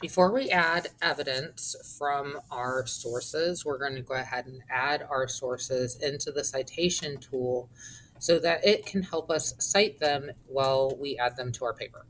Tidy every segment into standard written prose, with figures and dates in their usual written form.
Before we add evidence from our sources, we're going to go ahead and add our sources into the citation tool so that it can help us cite them while we add them to our paper.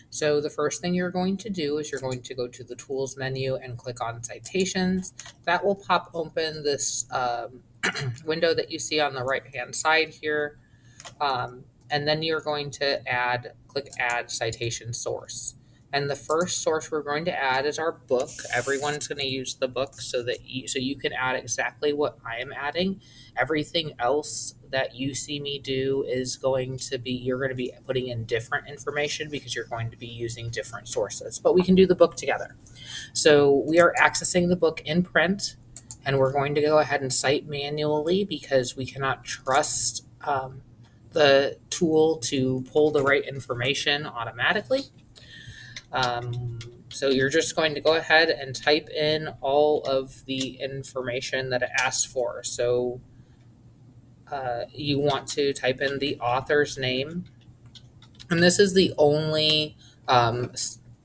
So the first thing you're going to do is you're going to go to the Tools menu and click on Citations. That will pop open this window that you see on the right-hand side here. And then you're going to click Add Citation Source. And the first source we're going to add is our book. Everyone's going to use the book so you can add exactly what I am adding. Everything else that you see me do is you're going to be putting in different information because you're going to be using different sources. But we can do the book together. So we are accessing the book in print, and we're going to go ahead and cite manually because we cannot trust the tool to pull the right information automatically. So you're just going to go ahead and type in all of the information that it asks for. So you want to type in the author's name. And this is the only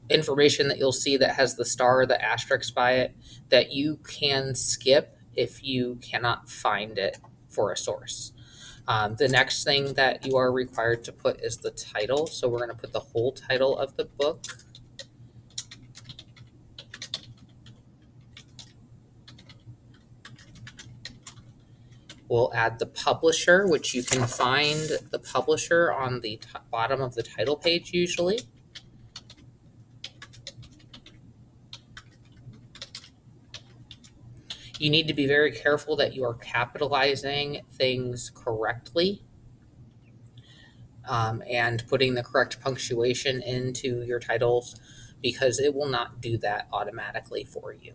information that you'll see that has the star, the asterisk by it, that you can skip if you cannot find it for a source. The next thing that you are required to put is the title. So we're going to put the whole title of the book. We'll add the publisher, which you can find the publisher on the bottom of the title page usually. You need to be very careful that you are capitalizing things correctly and putting the correct punctuation into your titles because it will not do that automatically for you.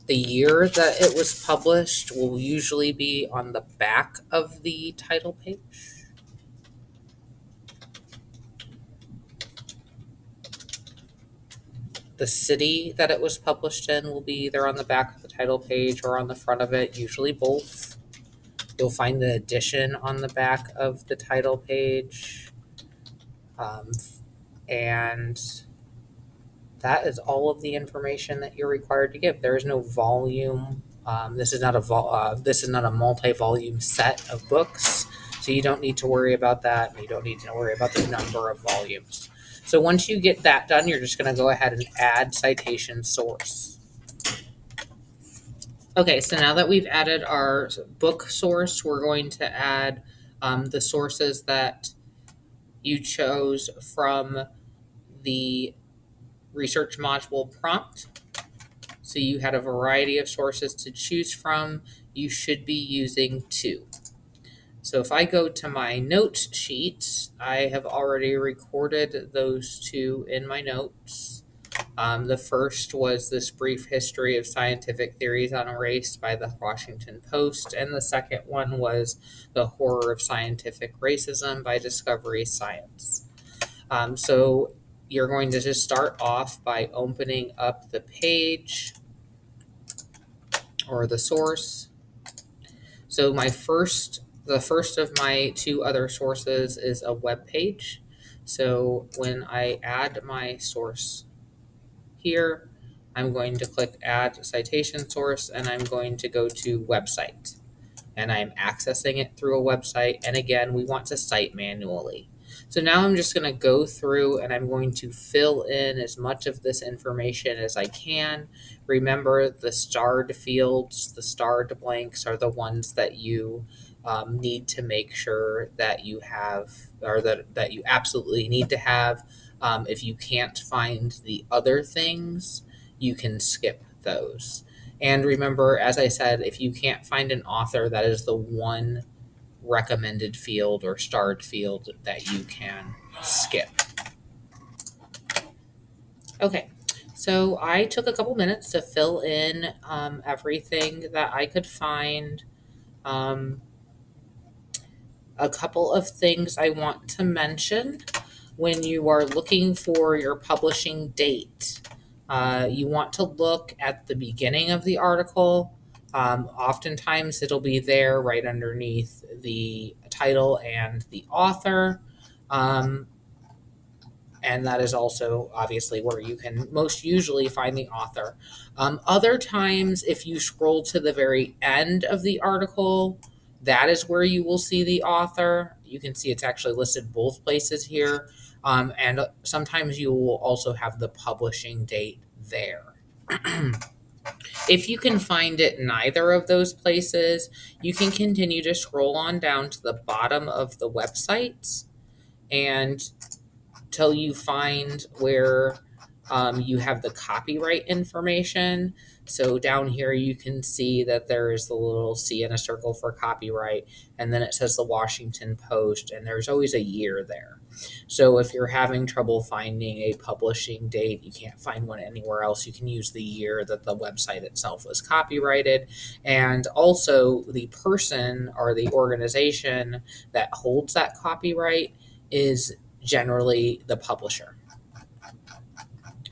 The year that it was published will usually be on the back of the title page. The city that it was published in will be either on the back of the title page or on the front of it, usually both. You'll find the edition on the back of the title page. And that is all of the information that you're required to give. There is no volume. This is not a multi-volume set of books, so you don't need to worry about that. You don't need to worry about the number of volumes. So once you get that done, you're just going to go ahead and add citation source. Okay, so now that we've added our book source, we're going to add the sources that you chose from the research module prompt. So you had a variety of sources to choose from. You should be using 2. So if I go to my notes sheet, I have already recorded those 2 in my notes. The first was This Brief History of Scientific Theories on Race by the Washington Post, and the second one was The Horror of Scientific Racism by Discovery Science. So you're going to just start off by opening up the page or the source. So the first of my 2 other sources is a web page. So when I add my source here, I'm going to click Add Citation Source, and I'm going to go to Website. And I'm accessing it through a website. And again, we want to cite manually. So now I'm just going to go through and I'm going to fill in as much of this information as I can. Remember, the starred fields, the starred blanks are the ones that you need to make sure that you have, or that you absolutely need to have. If you can't find the other things, you can skip those. And remember, as I said, if you can't find an author, that is the one recommended field or starred field that you can skip. Okay, so I took a couple minutes to fill in everything that I could find. A couple of things I want to mention when you are looking for your publishing date. You want to look at the beginning of the article. Oftentimes it'll be there right underneath the title and the author. And that is also obviously where you can most usually find the author. Other times, if you scroll to the very end of the article, that is where you will see the author. You can see it's actually listed both places here. And sometimes you will also have the publishing date there. If you can find it neither of those places, you can continue to scroll on down to the bottom of the website and till you find where you have the copyright information. So down here you can see that there is the little C in a circle for copyright, and then it says the Washington Post, and there's always a year there. So if you're having trouble finding a publishing date, you can't find one anywhere else, you can use the year that the website itself was copyrighted. And also the person or the organization that holds that copyright is generally the publisher.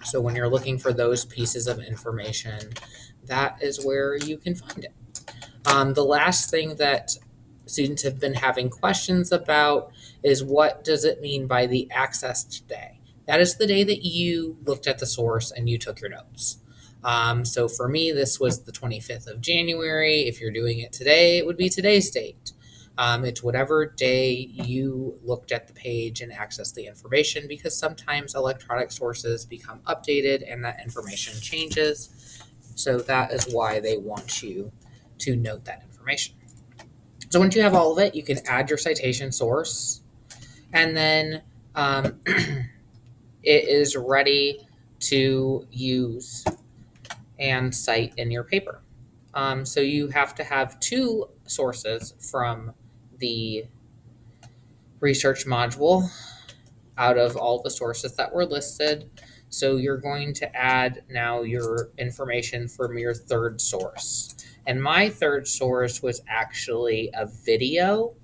So when you're looking for those pieces of information, that is where you can find it. The last thing that students have been having questions about is, what does it mean by the accessed day? That is the day that you looked at the source and you took your notes. So for me, this was the 25th of January. If you're doing it today, it would be today's date. It's whatever day you looked at the page and accessed the information, because sometimes electronic sources become updated and that information changes. So that is why they want you to note that information. So once you have all of it, you can add your citation source, and then it is ready to use and cite in your paper. So you have to have two sources from the research module out of all the sources that were listed. So you're going to add now your information from your third source. And my third source was actually a video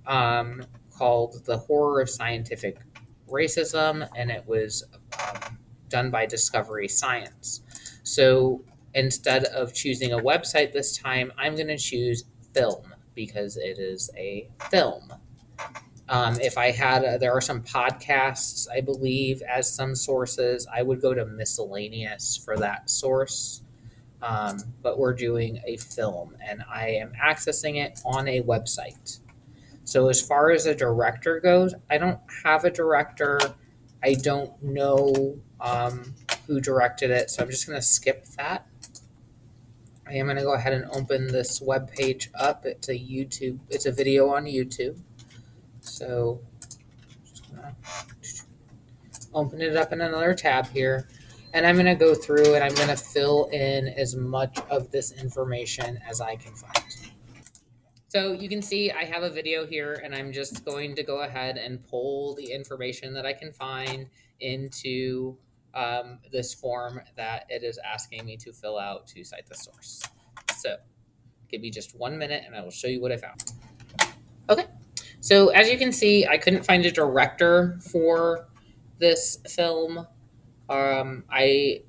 called The Horror of Scientific Racism, and it was done by Discovery Science. So instead of choosing a website this time, I'm going to choose film because it is a film. If I had, there are some podcasts, I believe, as some sources. I would go to miscellaneous for that source. But we're doing a film, and I am accessing it on a website. So as far as a director goes, I don't have a director. I don't know who directed it, so I'm just going to skip that. I am going to go ahead and open this web page up. It's a YouTube. It's a video on YouTube. So just gonna open it up in another tab here, and I'm going to go through and I'm going to fill in as much of this information as I can find. So you can see I have a video here, and I'm just going to go ahead and pull the information that I can find into this form that it is asking me to fill out to cite the source. So give me just 1 minute and I will show you what I found. Okay, so as you can see, I couldn't find a director for this film. I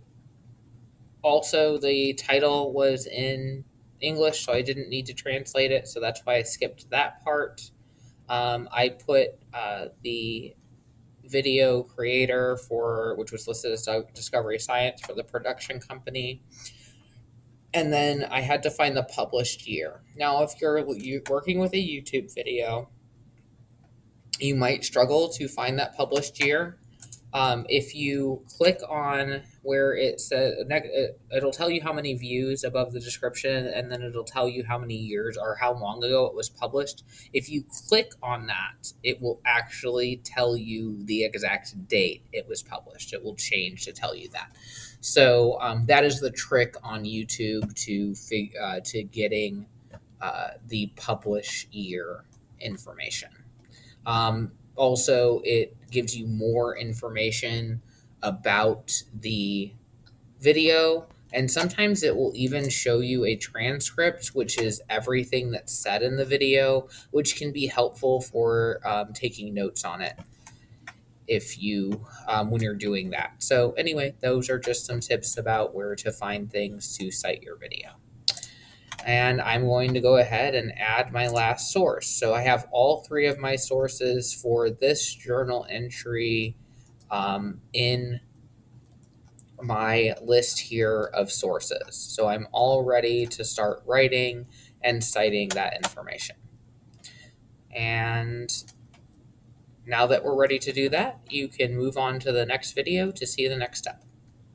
also, the title was in English, so I didn't need to translate it, so that's why I skipped that part. I put the video creator for, which was listed as Discovery Science, for the production company. And then I had to find the published year. Now, if you're working with a YouTube video, you might struggle to find that published year. If you click on where it says, it'll tell you how many views above the description, and then it'll tell you how many years or how long ago it was published. If you click on that, it will actually tell you the exact date it was published. It will change to tell you that. So that is the trick on YouTube to getting the publish year information. Also, it gives you more information about the video, and sometimes it will even show you a transcript, which is everything that's said in the video, which can be helpful for taking notes on it if you when you're doing that. So anyway, those are just some tips about where to find things to cite your video. And I'm going to go ahead and add my last source. So I have all three of my sources for this journal entry in my list here of sources. So I'm all ready to start writing and citing that information. And now that we're ready to do that, you can move on to the next video to see the next step.